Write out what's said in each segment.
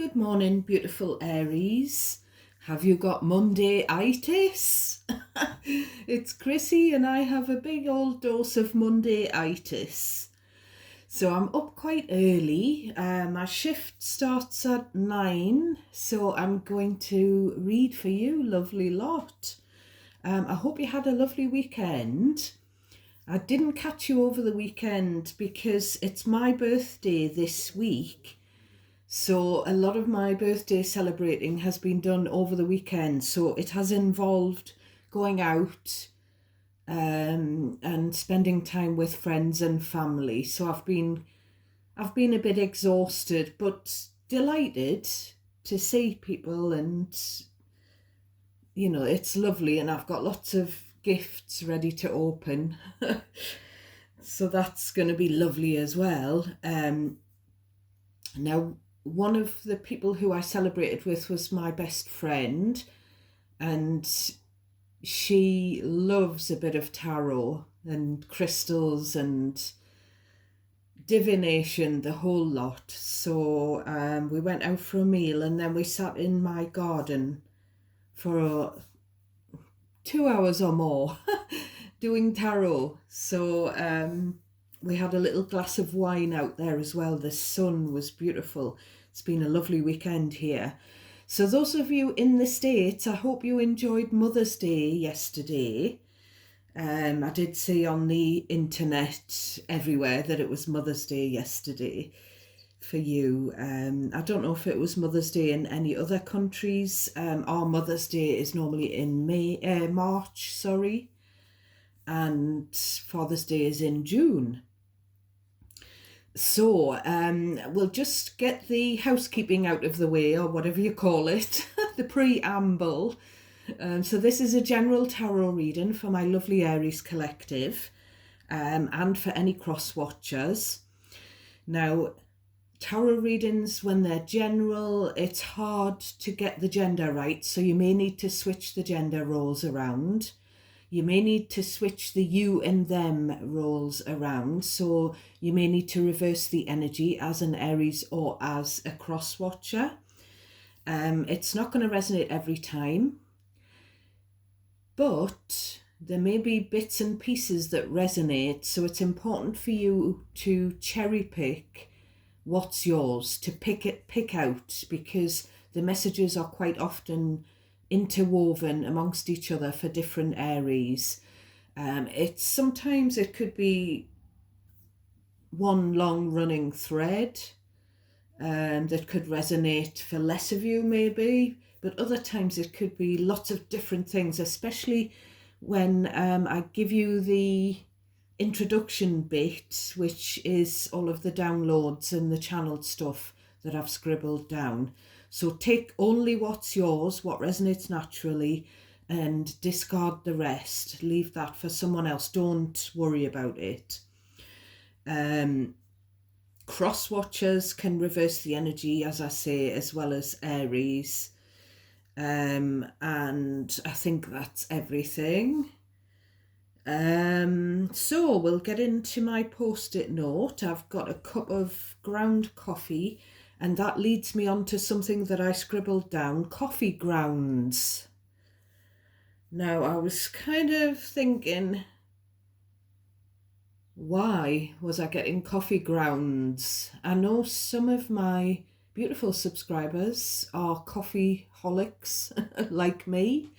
Good morning, beautiful Aries. Have you got Monday-itis? It's Chrissy and I have a big old dose of Monday-itis. So I'm up quite early. My shift starts at 9, so I'm going to read for you, lovely lot. I hope you had a lovely weekend. I didn't catch you over the weekend because it's my birthday this week. So a lot of my birthday celebrating has been done over the weekend. So it has involved going out and spending time with friends and family. So I've been a bit exhausted, but delighted to see people, and it's lovely, and I've got lots of gifts ready to open. So that's going to be lovely as well. Now, one of the people who I celebrated with was my best friend, and she loves a bit of tarot and crystals and divination, the whole lot. So we went out for a meal and then we sat in my garden for 2 hours or more doing tarot. So we had a little glass of wine out there as well. The sun was beautiful. It's been a lovely weekend here. So those of you in the States, I hope you enjoyed Mother's Day yesterday. I did see on the internet everywhere that it was Mother's Day yesterday for you. I don't know if it was Mother's Day in any other countries. Our Mother's Day is normally in March, and Father's Day is in June. So we'll just get the housekeeping out of the way, or whatever you call it, the preamble. So this is a general tarot reading for my lovely Aries collective, and for any cross watchers. Now, tarot readings, when they're general, it's hard to get the gender right, so you may need to switch the gender roles around. You may need to switch the you and them roles around, so you may need to reverse the energy as an Aries or as a cross watcher. It's not going to resonate every time, but there may be bits and pieces that resonate, so it's important for you to cherry pick what's yours, to pick out, because the messages are quite often interwoven amongst each other for different Aries. Sometimes it could be one long running thread that could resonate for less of you maybe, but other times it could be lots of different things, especially when I give you the introduction bit, which is all of the downloads and the channeled stuff that I've scribbled down. So take only what's yours, what resonates naturally, and discard the rest. Leave that for someone else. Don't worry about it. Cross watchers can reverse the energy, as I say, as well as Aries. And I think that's everything. So we'll get into my post-it note. I've got a cup of ground coffee, and that leads me on to something that I scribbled down: coffee grounds. Now, I was kind of thinking, why was I getting coffee grounds? I know some of my beautiful subscribers are coffee holics like me,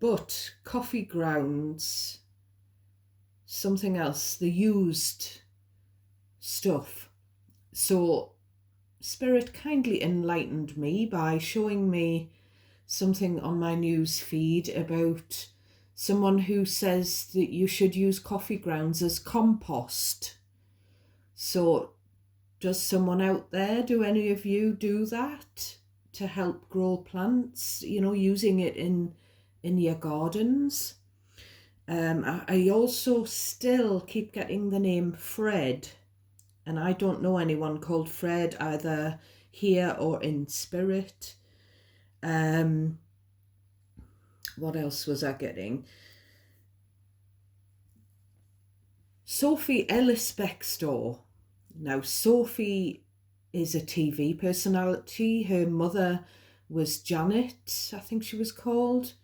but coffee grounds, something else, the used stuff. So Spirit kindly enlightened me by showing me something on my news feed about someone who says that you should use coffee grounds as compost. So does someone out there, do any of you do that to help grow plants, using it in your gardens? I also still keep getting the name Fred, and I don't know anyone called Fred either here or in spirit. What else was I getting? Sophie Ellis Bextor. Now, Sophie is a TV personality. Her mother was Janet, I think she was called,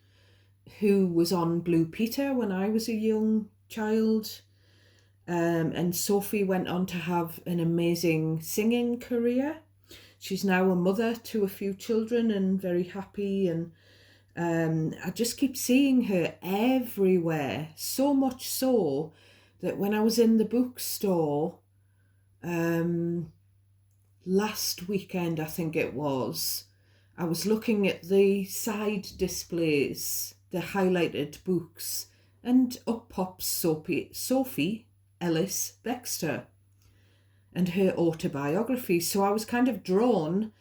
who was on Blue Peter when I was a young child. And Sophie went on to have an amazing singing career. She's now a mother to a few children and very happy. And I just keep seeing her everywhere, so much so that when I was in the bookstore last weekend, I think it was, I was looking at the side displays, the highlighted books, and up pops Sophie Ellis Bextor and her autobiography. So I was kind of drawn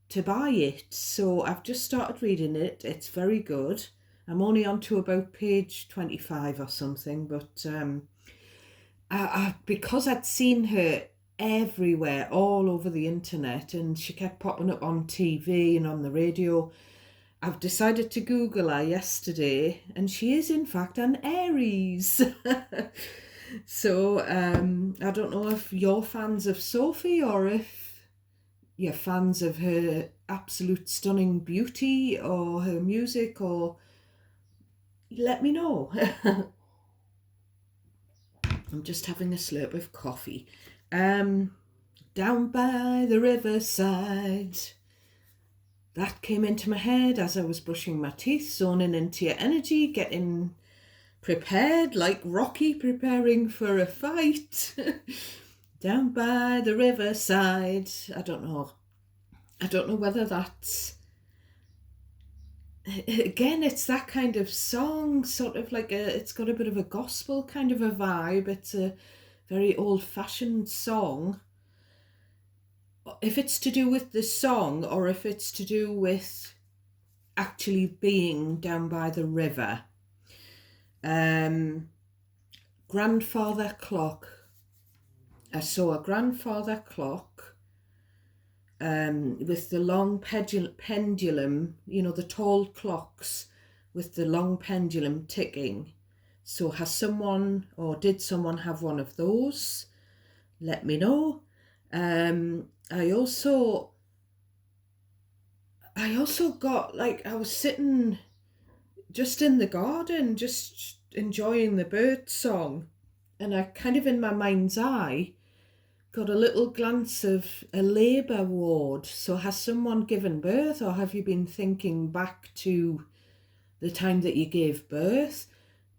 to buy it. So I've just started reading it. It's very good. I'm only on to about page 25 or something, but because I'd seen her everywhere, all over the internet, and she kept popping up on TV and on the radio, I've decided to Google her yesterday, and she is in fact an Aries. So I don't know if you're fans of Sophie or if you're fans of her absolute stunning beauty or her music, or let me know. I'm just having a slurp of coffee. Down by the riverside. That came into my head as I was brushing my teeth, zoning into your energy, getting prepared like Rocky preparing for a fight. Down by the riverside. I don't know whether that's, again, it's that kind of song, sort of like it's got a bit of a gospel kind of a vibe. It's a very old-fashioned song. If it's to do with the song or if it's to do with actually being down by the river. Grandfather clock. I saw a grandfather clock with the long pendulum, the tall clocks with the long pendulum ticking. So has someone, or did someone have one of those? Let me know. I also got, like, I was sitting just in the garden, just enjoying the bird song, and I kind of, in my mind's eye, got a little glance of a labour ward. So has someone given birth, or have you been thinking back to the time that you gave birth?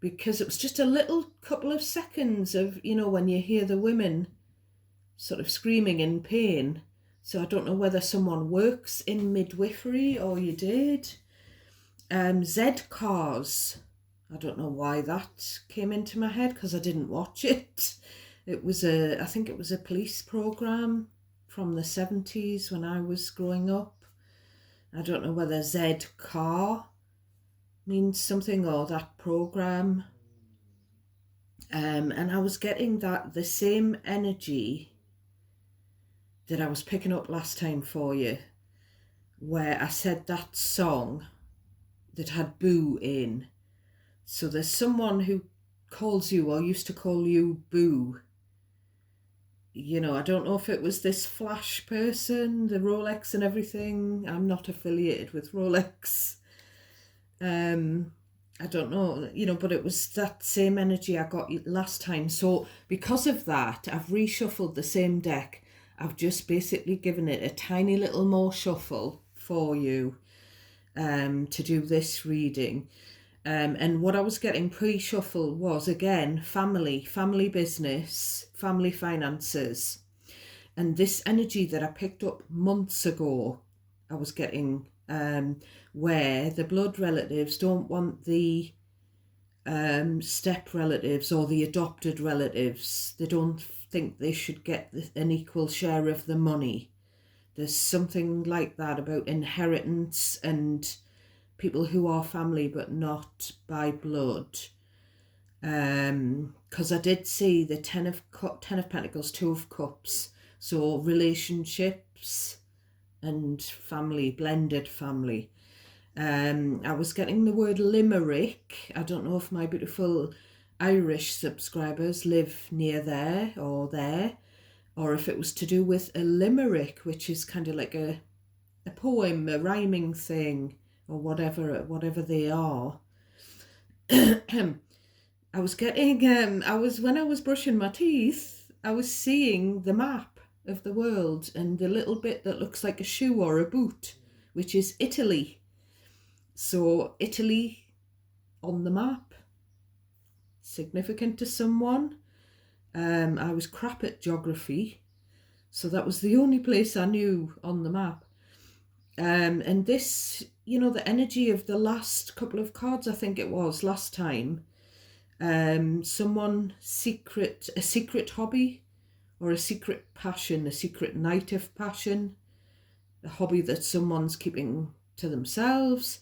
Because it was just a little couple of seconds of, when you hear the women sort of screaming in pain. So I don't know whether someone works in midwifery or you did. Z Cars. I don't know why that came into my head because I didn't watch it. I think it was a police programme from the 70s when I was growing up. I don't know whether Z Car means something or that programme. And I was getting the same energy that I was picking up last time for you, where I said that song that had Boo in. So there's someone who calls you or used to call you Boo. I don't know if it was this Flash person, the Rolex and everything. I'm not affiliated with Rolex. I don't know, but it was that same energy I got last time. So because of that, I've reshuffled the same deck. I've just basically given it a tiny little more shuffle for you to do this reading. And what I was getting pre-shuffle was, again, family business, family finances. And this energy that I picked up months ago, I was getting where the blood relatives don't want the step relatives or the adopted relatives. They don't think they should get an equal share of the money. There's something like that about inheritance and people who are family but not by blood. Because I did see the Ten of Pentacles, Two of Cups. So relationships and family, blended family. I was getting the word limerick. I don't know if my beautiful Irish subscribers live near there, or if it was to do with a limerick, which is kind of like a poem, a rhyming thing, or whatever they are. When I was brushing my teeth, I was seeing the map of the world and the little bit that looks like a shoe or a boot, which is Italy. So Italy on the map, significant to someone. I was crap at geography, so that was the only place I knew on the map. And this, the energy of the last couple of cards, I think it was last time, a secret hobby or a secret passion, a secret night of passion, a hobby that someone's keeping to themselves.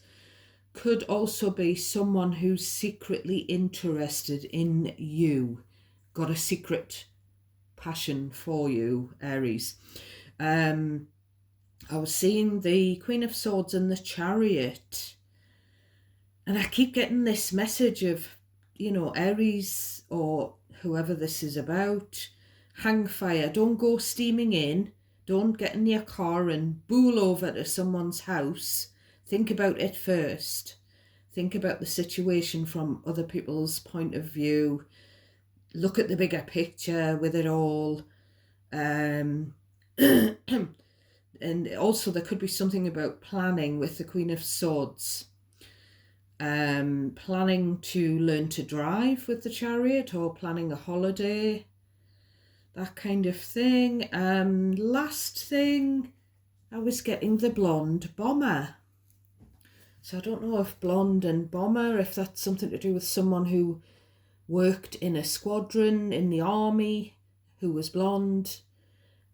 Could also be someone who's secretly interested in you, got a secret passion for you, Aries. I was seeing the Queen of Swords and the Chariot, and I keep getting this message of, Aries or whoever this is about, hang fire, don't go steaming in, don't get in your car and bool over to someone's house. Think about it first. Think about the situation from other people's point of view. Look at the bigger picture with it all. And also there could be something about planning with the Queen of Swords. Planning to learn to drive with the Chariot, or planning a holiday, that kind of thing. Last thing, I was getting the blonde bomber. So I don't know if blonde and bomber, if that's something to do with someone who worked in a squadron in the army who was blonde,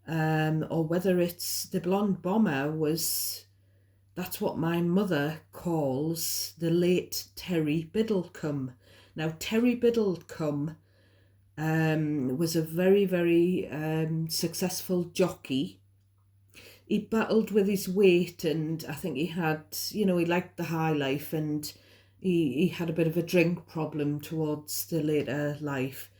or whether it's the blonde bomber that's what my mother calls the late Terry Biddlecombe. Now, Terry Biddlecombe was a very, very successful jockey. He battled with his weight, and I think he had, he liked the high life, and he had a bit of a drink problem towards the later life.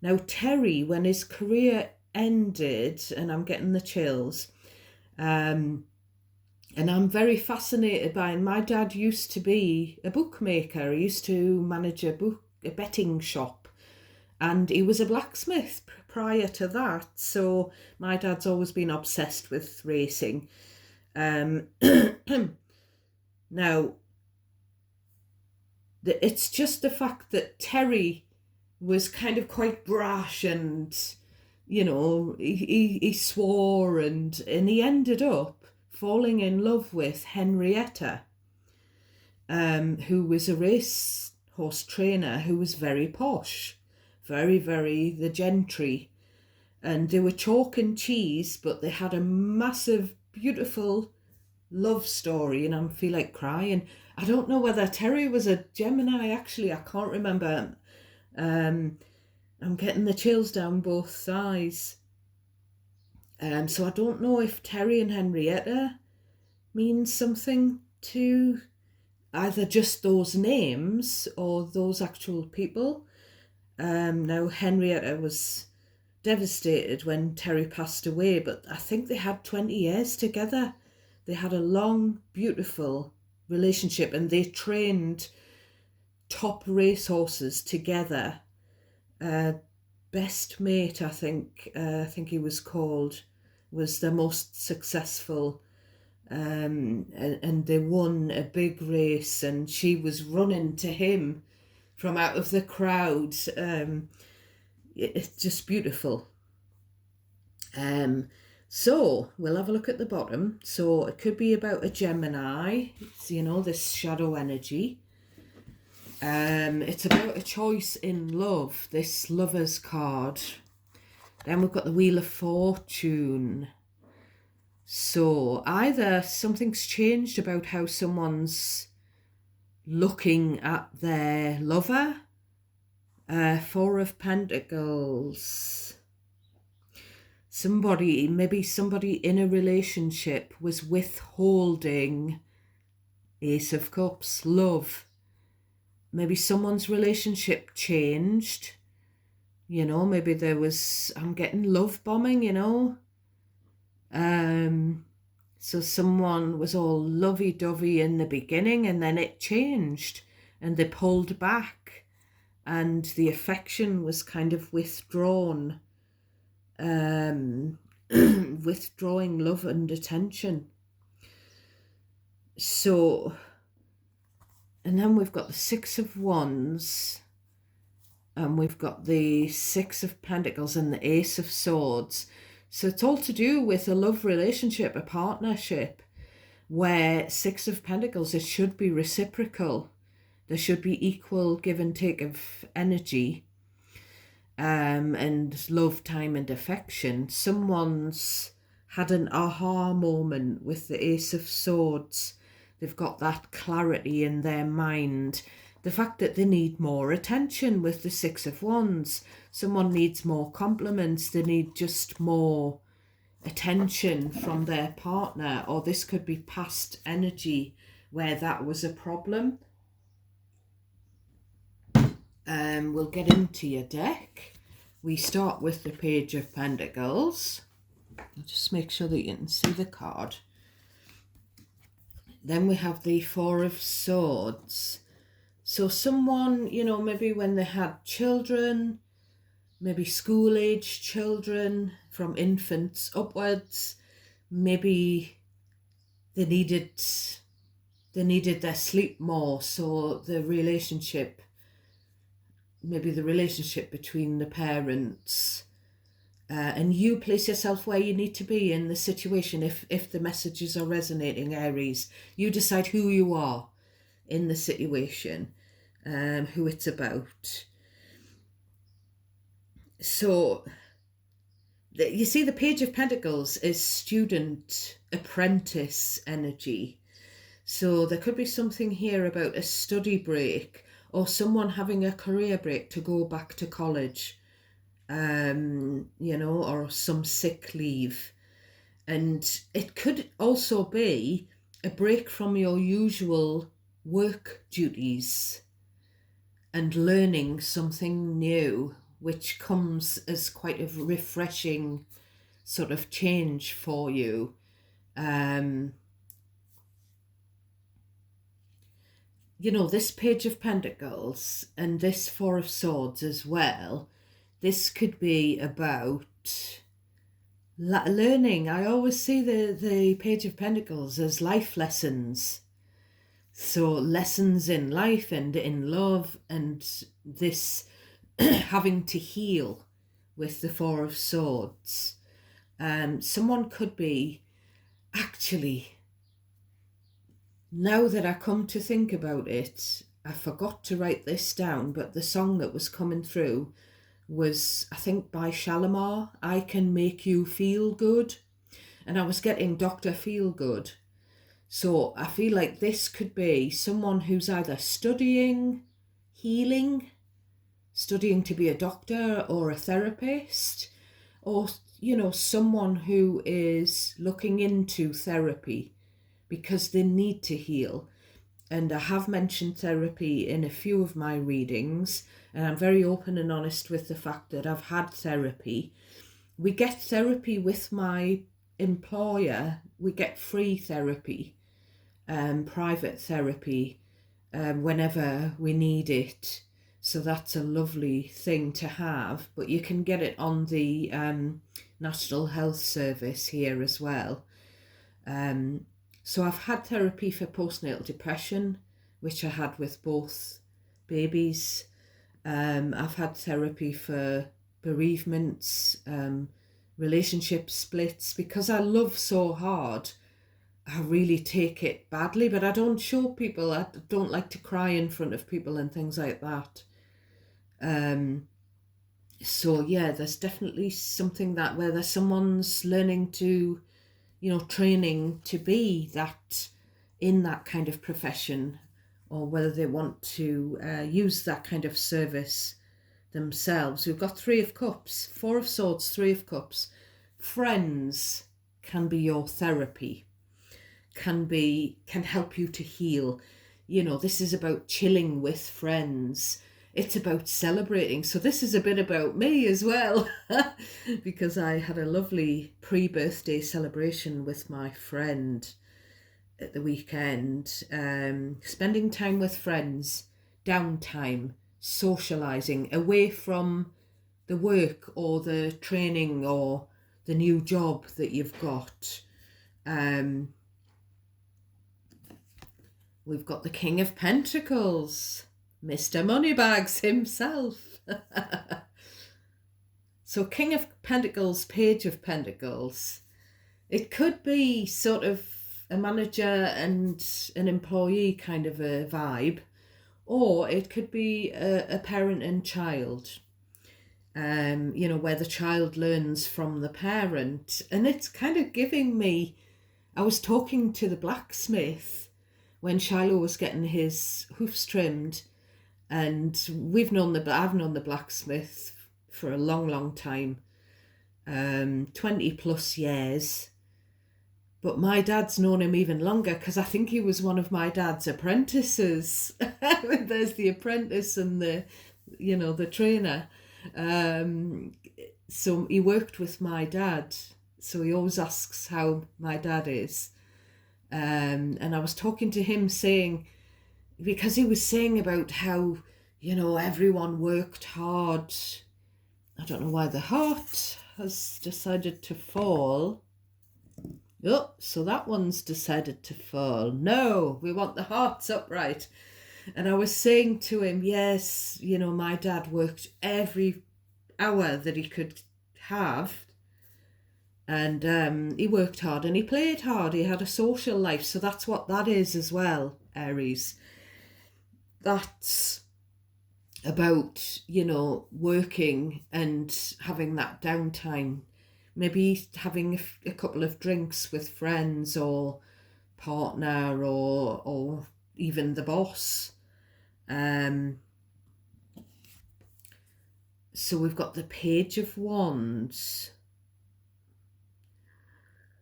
Now, Terry, when his career ended, and I'm getting the chills, and I'm very fascinated by it. My dad used to be a bookmaker. He used to manage a betting shop, and he was a blacksmith prior to that. So my dad's always been obsessed with racing. Now, it's just the fact that Terry was kind of quite brash, and he swore, and he ended up falling in love with Henrietta, who was a racehorse trainer who was very posh, very, very the gentry. And they were chalk and cheese, but they had a massive, beautiful love story, and I feel like crying. I don't know whether Terry was a Gemini, actually, I can't remember. I'm getting the chills down both thighs. So I don't know if Terry and Henrietta means something to either just those names or those actual people. Now, Henrietta was devastated when Terry passed away, but I think they had 20 years together. They had a long, beautiful relationship, and they trained top racehorses together. Best Mate, I think he was called, was the most successful, and they won a big race, and she was running to him from out of the crowd. It's just beautiful. So we'll have a look at the bottom. So it could be about a Gemini. It's, this shadow energy. It's about a choice in love, this Lover's card. Then we've got the Wheel of Fortune. So either something's changed about how someone's looking at their lover. Four of Pentacles. Maybe somebody in a relationship was withholding. Ace of Cups, love. Maybe someone's relationship changed. Maybe I'm getting love bombing, So someone was all lovey-dovey in the beginning and then it changed and they pulled back and the affection was kind of withdrawn, withdrawing love and attention. So, and then we've got the Six of Wands, and we've got the Six of Pentacles and the Ace of Swords. So it's all to do with a love relationship, a partnership, where Six of Pentacles, it should be reciprocal. There should be equal give and take of energy, and love, time and affection. Someone's had an aha moment with the Ace of Swords. They've got that clarity in their mind. The fact that they need more attention with the Six of Wands. Someone needs more compliments. They need just more attention from their partner. Or this could be past energy where that was a problem. We'll get into your deck. We start with the Page of Pentacles. I'll just make sure that you can see the card. Then we have the Four of Swords. So someone, maybe when they had children, maybe school-age children from infants upwards, maybe they needed their sleep more, so the relationship, maybe the relationship between the parents, and you place yourself where you need to be in the situation. If the messages are resonating, Aries, you decide who you are in the situation, who it's about. So you see, the Page of Pentacles is student, apprentice energy. So there could be something here about a study break or someone having a career break to go back to college, or some sick leave. And it could also be a break from your usual work duties and learning something new, which comes as quite a refreshing sort of change for you. This Page of Pentacles and this Four of Swords as well, this could be about learning. I always see the Page of Pentacles as life lessons. So lessons in life and in love, and this having to heal with the Four of Swords. Someone could be, actually, now that I come to think about it, I forgot to write this down, but the song that was coming through was, I think, by Shalimar, I Can Make You Feel Good. And I was getting Dr. Feel Good. So I feel like this could be someone who's either studying healing, studying to be a doctor or a therapist, or, someone who is looking into therapy because they need to heal. And I have mentioned therapy in a few of my readings, and I'm very open and honest with the fact that I've had therapy. We get therapy with my employer. We get free therapy, private therapy, whenever we need it. So that's a lovely thing to have. But you can get it on the National Health Service here as well. So I've had therapy for postnatal depression, which I had with both babies. I've had therapy for bereavements, relationship splits, because I love so hard. I really take it badly, but I don't show people. I don't like to cry in front of people and things like that. So yeah, there's definitely something that whether someone's learning to, training to be that in that kind of profession, or whether they want to use that kind of service themselves. We've got Three of Cups, Four of Swords, Three of Cups. Friends can be your therapy, can help you to heal. This is about chilling with friends, it's about celebrating. So this is a bit about me as well, because I had a lovely pre-birthday celebration with my friend at the weekend. Spending time with friends, downtime, socializing, away from the work or the training or the new job that you've got. We've got the King of Pentacles, Mr. Moneybags himself. So King of Pentacles, Page of Pentacles. It could be sort of a manager and an employee kind of a vibe, or it could be a parent and child, where the child learns from the parent. And it's kind of giving me, I was talking to the blacksmith when Shiloh was getting his hoofs trimmed, and I've known the blacksmith for a long time, 20 plus years. But my dad's known him even longer because I think he was one of my dad's apprentices. There's the apprentice and the trainer. So he worked with my dad. So he always asks how my dad is. And I was talking to him because he was saying about how, everyone worked hard. I don't know why the heart has decided to fall. Oh, so that one's decided to fall. No, we want the hearts upright. And I was saying to him, yes, my dad worked every hour that he could have. And he worked hard and he played hard. He had a social life. So that's what that is as well, Aries. That's about, working and having that downtime. Maybe having a couple of drinks with friends or partner or even the boss. So we've got the Page of Wands.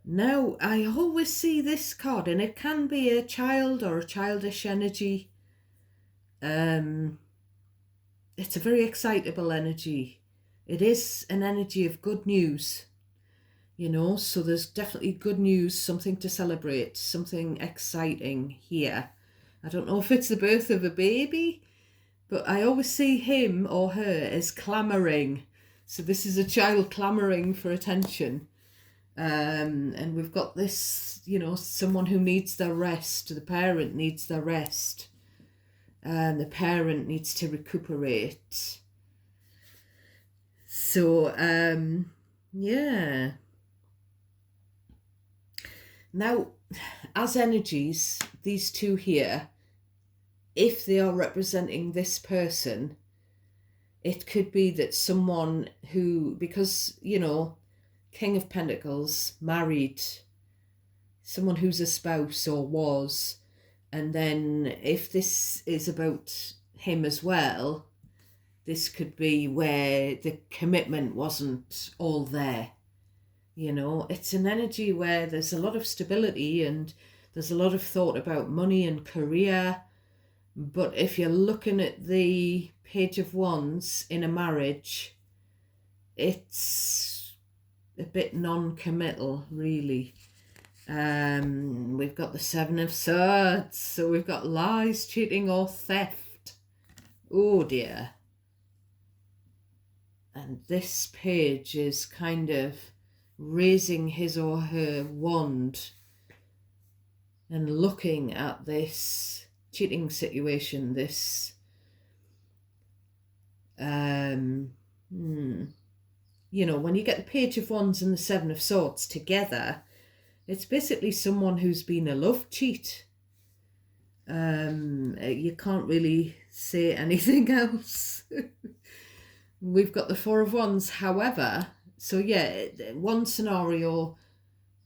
Now, I always see this card, and it can be a child or a childish energy. It's a very excitable energy. It is an energy of good news. So there's definitely good news, something to celebrate, something exciting here. I don't know if it's the birth of a baby, but I always see him or her as clamoring. So this is a child clamoring for attention. And we've got this, someone who needs their rest. The parent needs their rest. And the parent needs to recuperate. So, yeah. Now, as energies, these two here, if they are representing this person, it could be that someone who, because, King of Pentacles, married, someone who's a spouse or was, and then if this is about him as well, this could be where the commitment wasn't all there. It's an energy where there's a lot of stability and there's a lot of thought about money and career. But if you're looking at the Page of Wands in a marriage, it's a bit non-committal, really. We've got the Seven of Swords. So we've got lies, cheating or theft. Oh dear. And this page is kind of raising his or her wand and looking at this cheating situation, this when you get the Page of Wands and the Seven of Swords together, it's basically someone who's been a love cheat. You can't really say anything else. We've got the Four of Wands, however. So yeah, one scenario,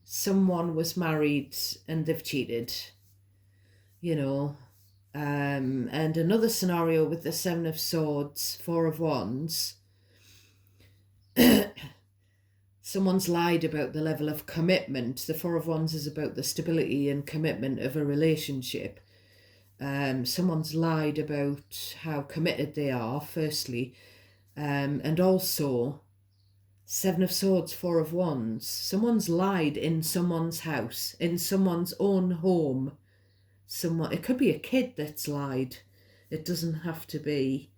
someone was married and they've cheated, and another scenario with the Seven of Swords, Four of Wands, someone's lied about the level of commitment. The Four of Wands is about the stability and commitment of a relationship. Someone's lied about how committed they are, firstly, and also Seven of Swords, Four of Wands. Someone's lied in someone's house, in someone's own home. It could be a kid that's lied. It doesn't have to be,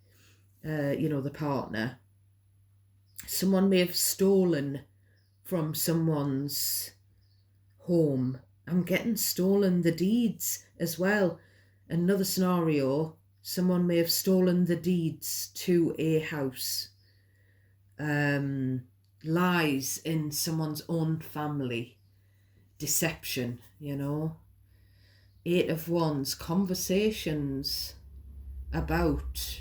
the partner. Someone may have stolen from someone's home. I'm getting stolen the deeds as well. Another scenario, someone may have stolen the deeds to a house. Lies in someone's own family. Deception, Eight of Wands, conversations about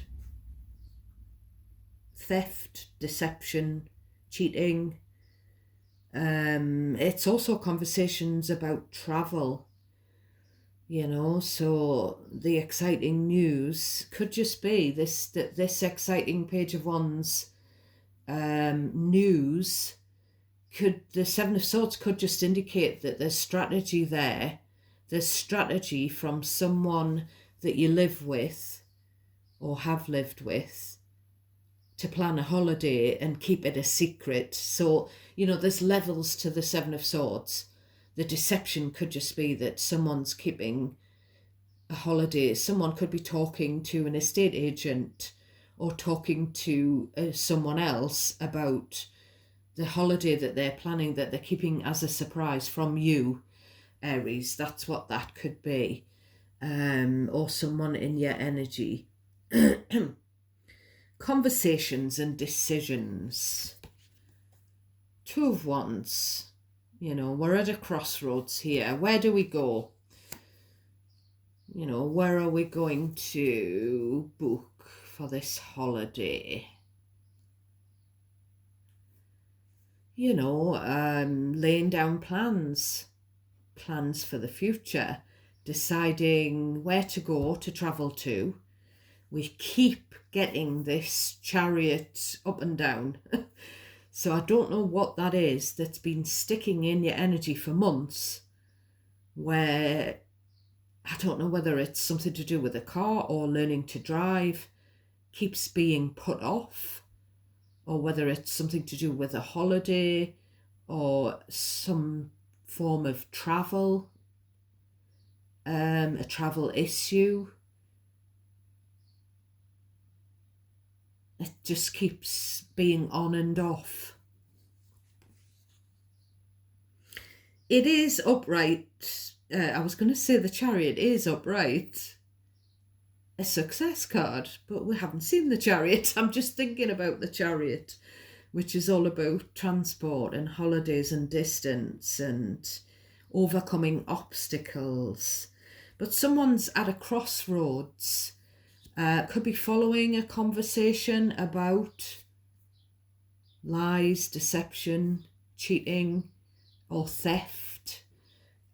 theft, deception, cheating. It's also conversations about travel, so the exciting news could just be this exciting Page of Wands news. The Seven of Swords could just indicate that there's strategy there. There's strategy from someone that you live with or have lived with to plan a holiday and keep it a secret. So, there's levels to the Seven of Swords. The deception could just be that someone's keeping a holiday. Someone could be talking to an estate agent or talking to someone else about the holiday that they're planning, that they're keeping as a surprise from you, Aries. That's what that could be. Or someone in your energy. Conversations and decisions. Two of Wands. We're at a crossroads here. Where do we go? Where are we going to book for this holiday? Laying down plans for the future, deciding where to go to travel to. We keep getting this Chariot up and down. So I don't know what that is that's been sticking in your energy for months, where I don't know whether it's something to do with a car or learning to drive, keeps being put off, or whether it's something to do with a holiday or some form of travel, a travel issue. It just keeps being on and off. It is upright. I was going to say the Chariot is upright. A success card, but we haven't seen the Chariot. I'm just thinking about the Chariot, which is all about transport and holidays and distance and overcoming obstacles. But someone's at a crossroads. Could be following a conversation about lies, deception, cheating, or theft.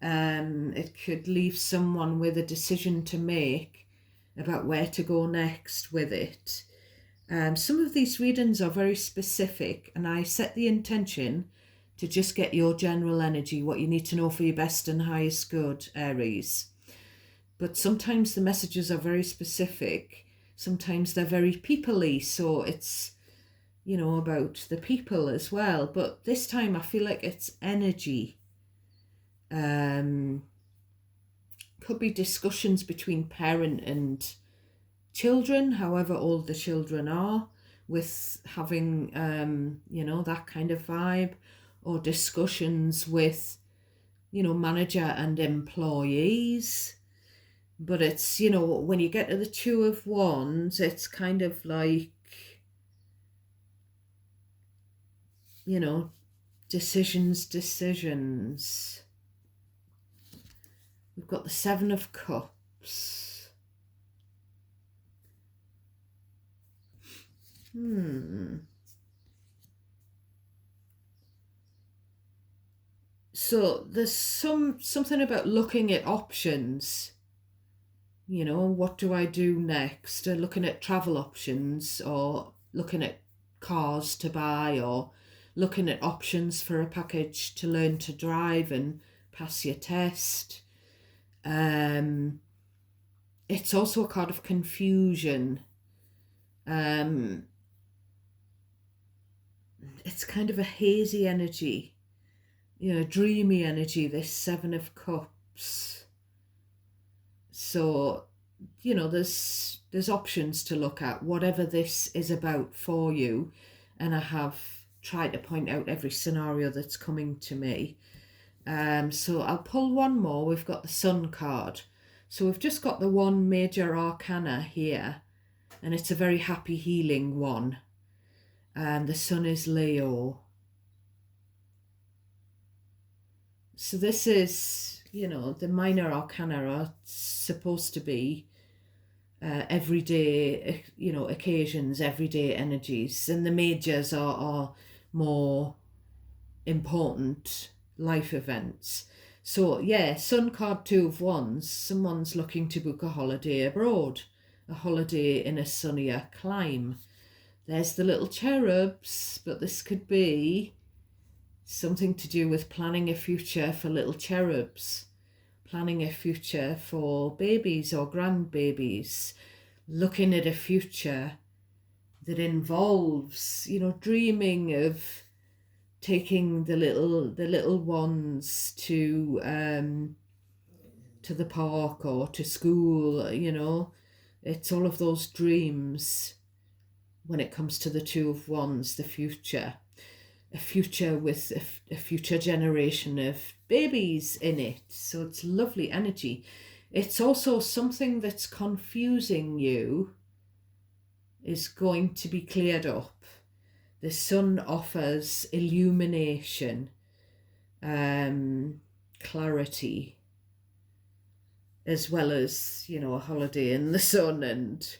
It could leave someone with a decision to make about where to go next with it. Some of these readings are very specific, and I set the intention to just get your general energy, what you need to know for your best and highest good, Aries. But sometimes the messages are very specific. Sometimes they're very people-y, so it's, about the people as well. But this time I feel like it's energy. Could be discussions between parent and children, however old the children are, with having, that kind of vibe, or discussions with, manager and employees. But it's, when you get to the Two of Wands, it's kind of like, decisions. We've got the Seven of Cups. So there's something about looking at options. What do I do next? Looking at travel options, or looking at cars to buy, or looking at options for a package to learn to drive and pass your test. it's also a card of confusion. Um, it's kind of a hazy energy, dreamy energy, this Seven of Cups. So, there's options to look at, whatever this is about for you. And I have tried to point out every scenario that's coming to me. So I'll pull one more. We've got the Sun card. So we've just got the one major arcana here, and it's a very happy, healing one. And the Sun is Leo. So this is, the minor arcana are supposed to be everyday, occasions, everyday energies, and the majors are more important life events. So yeah, Sun card, Two of Wands, someone's looking to book a holiday abroad, a holiday in a sunnier clime. There's the little cherubs, but this could be something to do with planning a future for little cherubs, planning a future for babies or grandbabies, looking at a future that involves, dreaming of taking the little ones to the park or to school. It's all of those dreams when it comes to the Two of Wands, the future. A future with a future generation of babies in it. So it's lovely energy. It's also something that's confusing you is going to be cleared up. The Sun offers illumination, clarity, as well as, a holiday in the sun and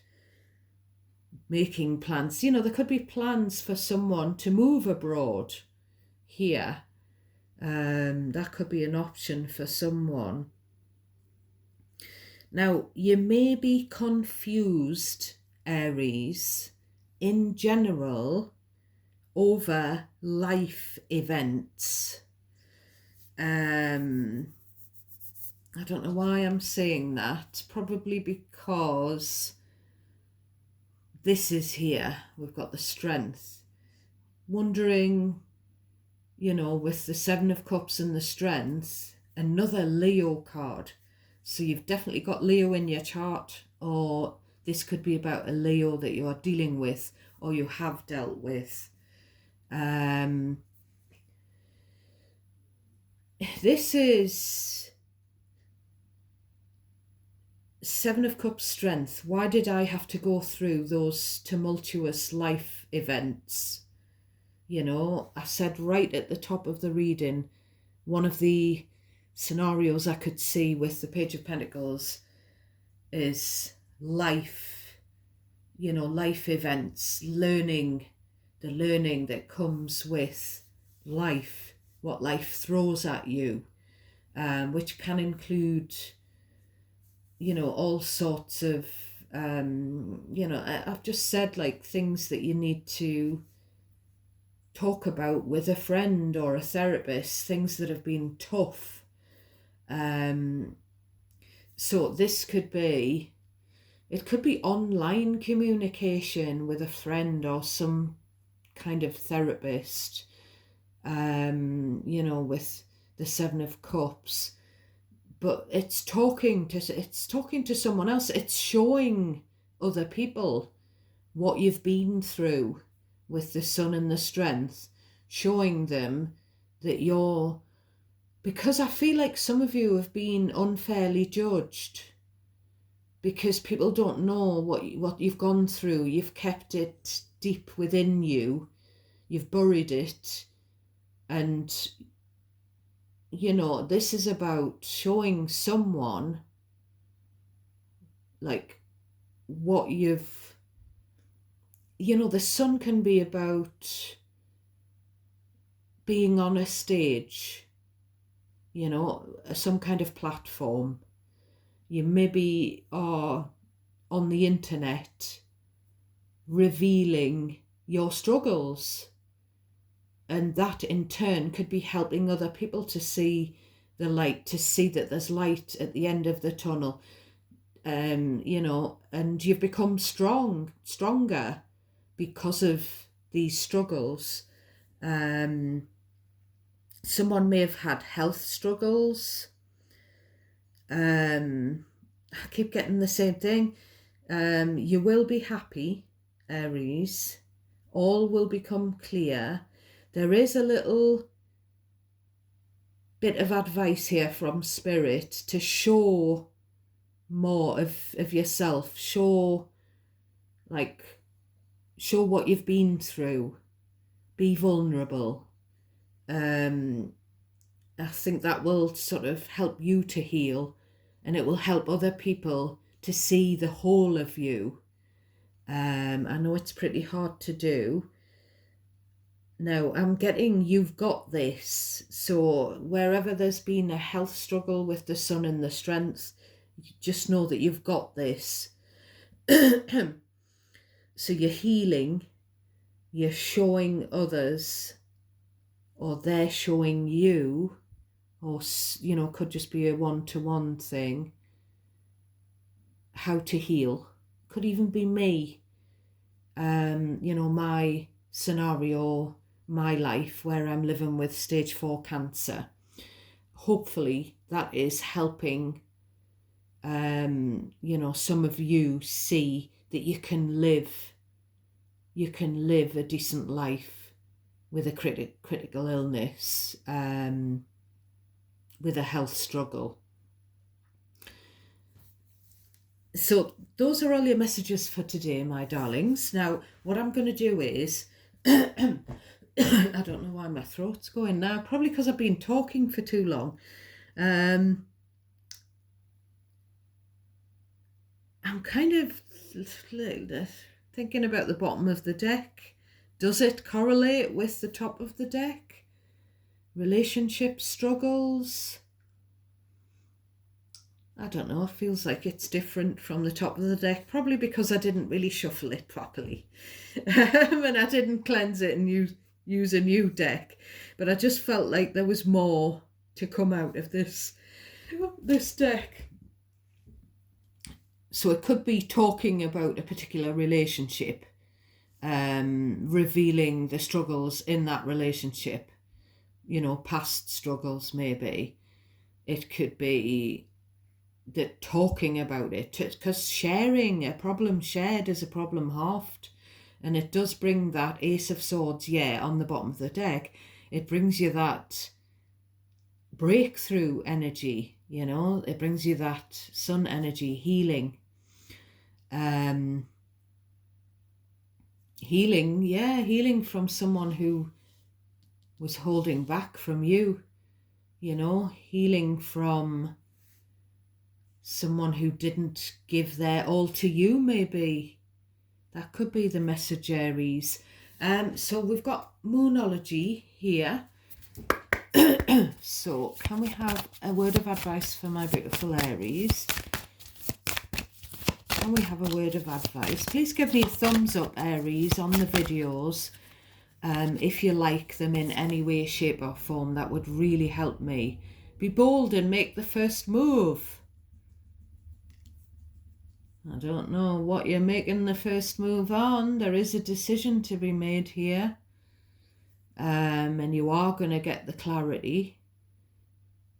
making plans. There could be plans for someone to move abroad here. That could be an option for someone. Now, you may be confused, Aries, in general, over life events. I don't know why I'm saying that. Probably because this is here. We've got the Strength. Wondering, with the Seven of Cups and the Strength, another Leo card. So you've definitely got Leo in your chart, or this could be about a Leo that you are dealing with or you have dealt with. This is Seven of Cups, Strength. Why did I have to go through those tumultuous life events? I said right at the top of the reading, one of the scenarios I could see with the Page of Pentacles is life, life events, learning, the learning that comes with life, what life throws at you, which can include, all sorts of, I've just said like things that you need to talk about with a friend or a therapist, things that have been tough. So this could be, it could be online communication with a friend or some kind of therapist, with the Seven of Cups. But it's talking to someone else. It's showing other people what you've been through with the Sun and the Strength, showing them that because I feel like some of you have been unfairly judged because people don't know what you've gone through. You've kept it deep within you. You've buried it. And, this is about showing someone like what you've, the Sun can be about being on a stage, some kind of platform. You maybe are on the internet revealing your struggles, and that in turn could be helping other people to see the light, to see that there's light at the end of the tunnel. you know, and you've become stronger because of these struggles. Someone may have had health struggles. I keep getting the same thing. You will be happy, Aries. All will become clear. There is a little bit of advice here from Spirit to show more of yourself. Show what you've been through. Be vulnerable. I think that will sort of help you to heal, and it will help other people to see the whole of you. I know it's pretty hard to do. Now, I'm getting you've got this. So wherever there's been a health struggle with the sun and the strength, just know that you've got this. So you're healing, you're showing others, or they're showing you, or, you know, could just be a one-to-one thing, how to heal. Could even be me, you know, my scenario, my life where I'm living with stage 4 cancer. Hopefully that is helping, you know, some of you see that you can live a decent life with a critical illness, with a health struggle. So those are all your messages for today, my darlings. Now, what I'm going to do is, I don't know why my throat's going now, probably because I've been talking for too long. I'm kind of thinking about the bottom of the deck. Does it correlate with the top of the deck? Relationship struggles? I don't know, it feels like it's different from the top of the deck, probably because I didn't really shuffle it properly. And I didn't cleanse it and use a new deck. But I just felt like there was more to come out of this deck. So it could be talking about a particular relationship, revealing the struggles in that relationship, you know, past struggles maybe. It could be that talking about it, because sharing a problem shared is a problem halved, and it does bring that Ace of Swords, on the bottom of the deck. It brings you that breakthrough energy, you know, it brings you that sun energy, healing. Healing from someone who was holding back from you, you know, healing from someone who didn't give their all to you, maybe. That could be the message, Aries. So we've got Moonology here. So can we have a word of advice for my beautiful Aries? Can we have a word of advice? Please give me a thumbs up, Aries, on the videos. If you like them in any way, shape or form, that would really help me. Be bold and make the first move. I don't know what you're making the first move on. There is a decision to be made here. And you are going to get the clarity.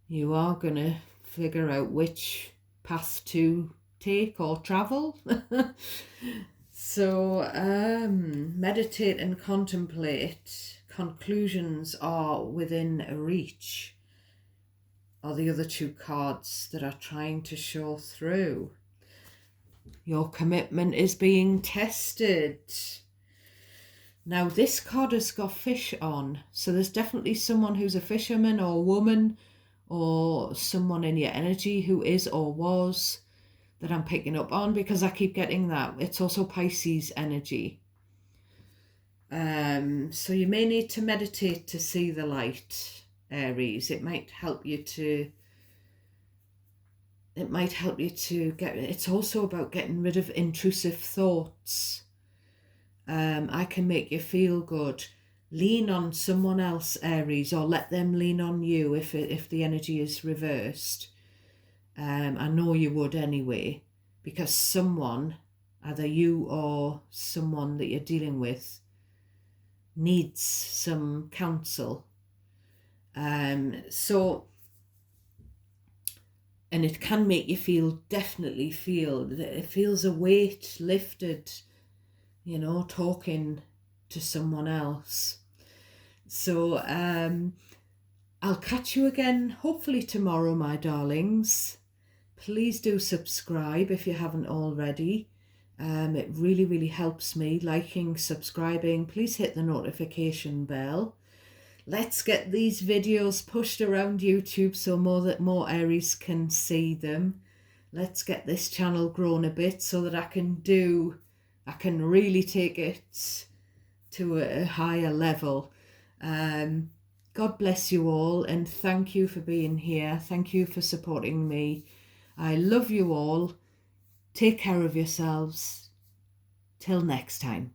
You are going to figure out which path to take or travel. So meditate and contemplate. Conclusions are within reach, are the other two cards that are trying to show through. Your commitment is being tested. Now this card has got fish on, so there's definitely someone who's a fisherman or woman, or someone in your energy who is or was, that I'm picking up on, because I keep getting that. It's also Pisces energy. So you may need to meditate to see the light, Aries. It might help you to get, it's also about getting rid of intrusive thoughts. I can make you feel good. Lean on someone else, Aries, or let them lean on you if the energy is reversed. I know you would anyway. because someone, either you or someone that you're dealing with, needs some counsel. So, and it can make you definitely feel that it feels a weight lifted, talking to someone else. So I'll catch you again hopefully tomorrow, my darlings. Please do subscribe if you haven't already. It really, really helps me. Liking, subscribing. Please hit the notification bell. Let's get these videos pushed around YouTube so more Aries can see them. Let's get this channel grown a bit so that I can really take it to a higher level. God bless you all, and thank you for being here. Thank you for supporting me. I love you all. Take care of yourselves. Till next time.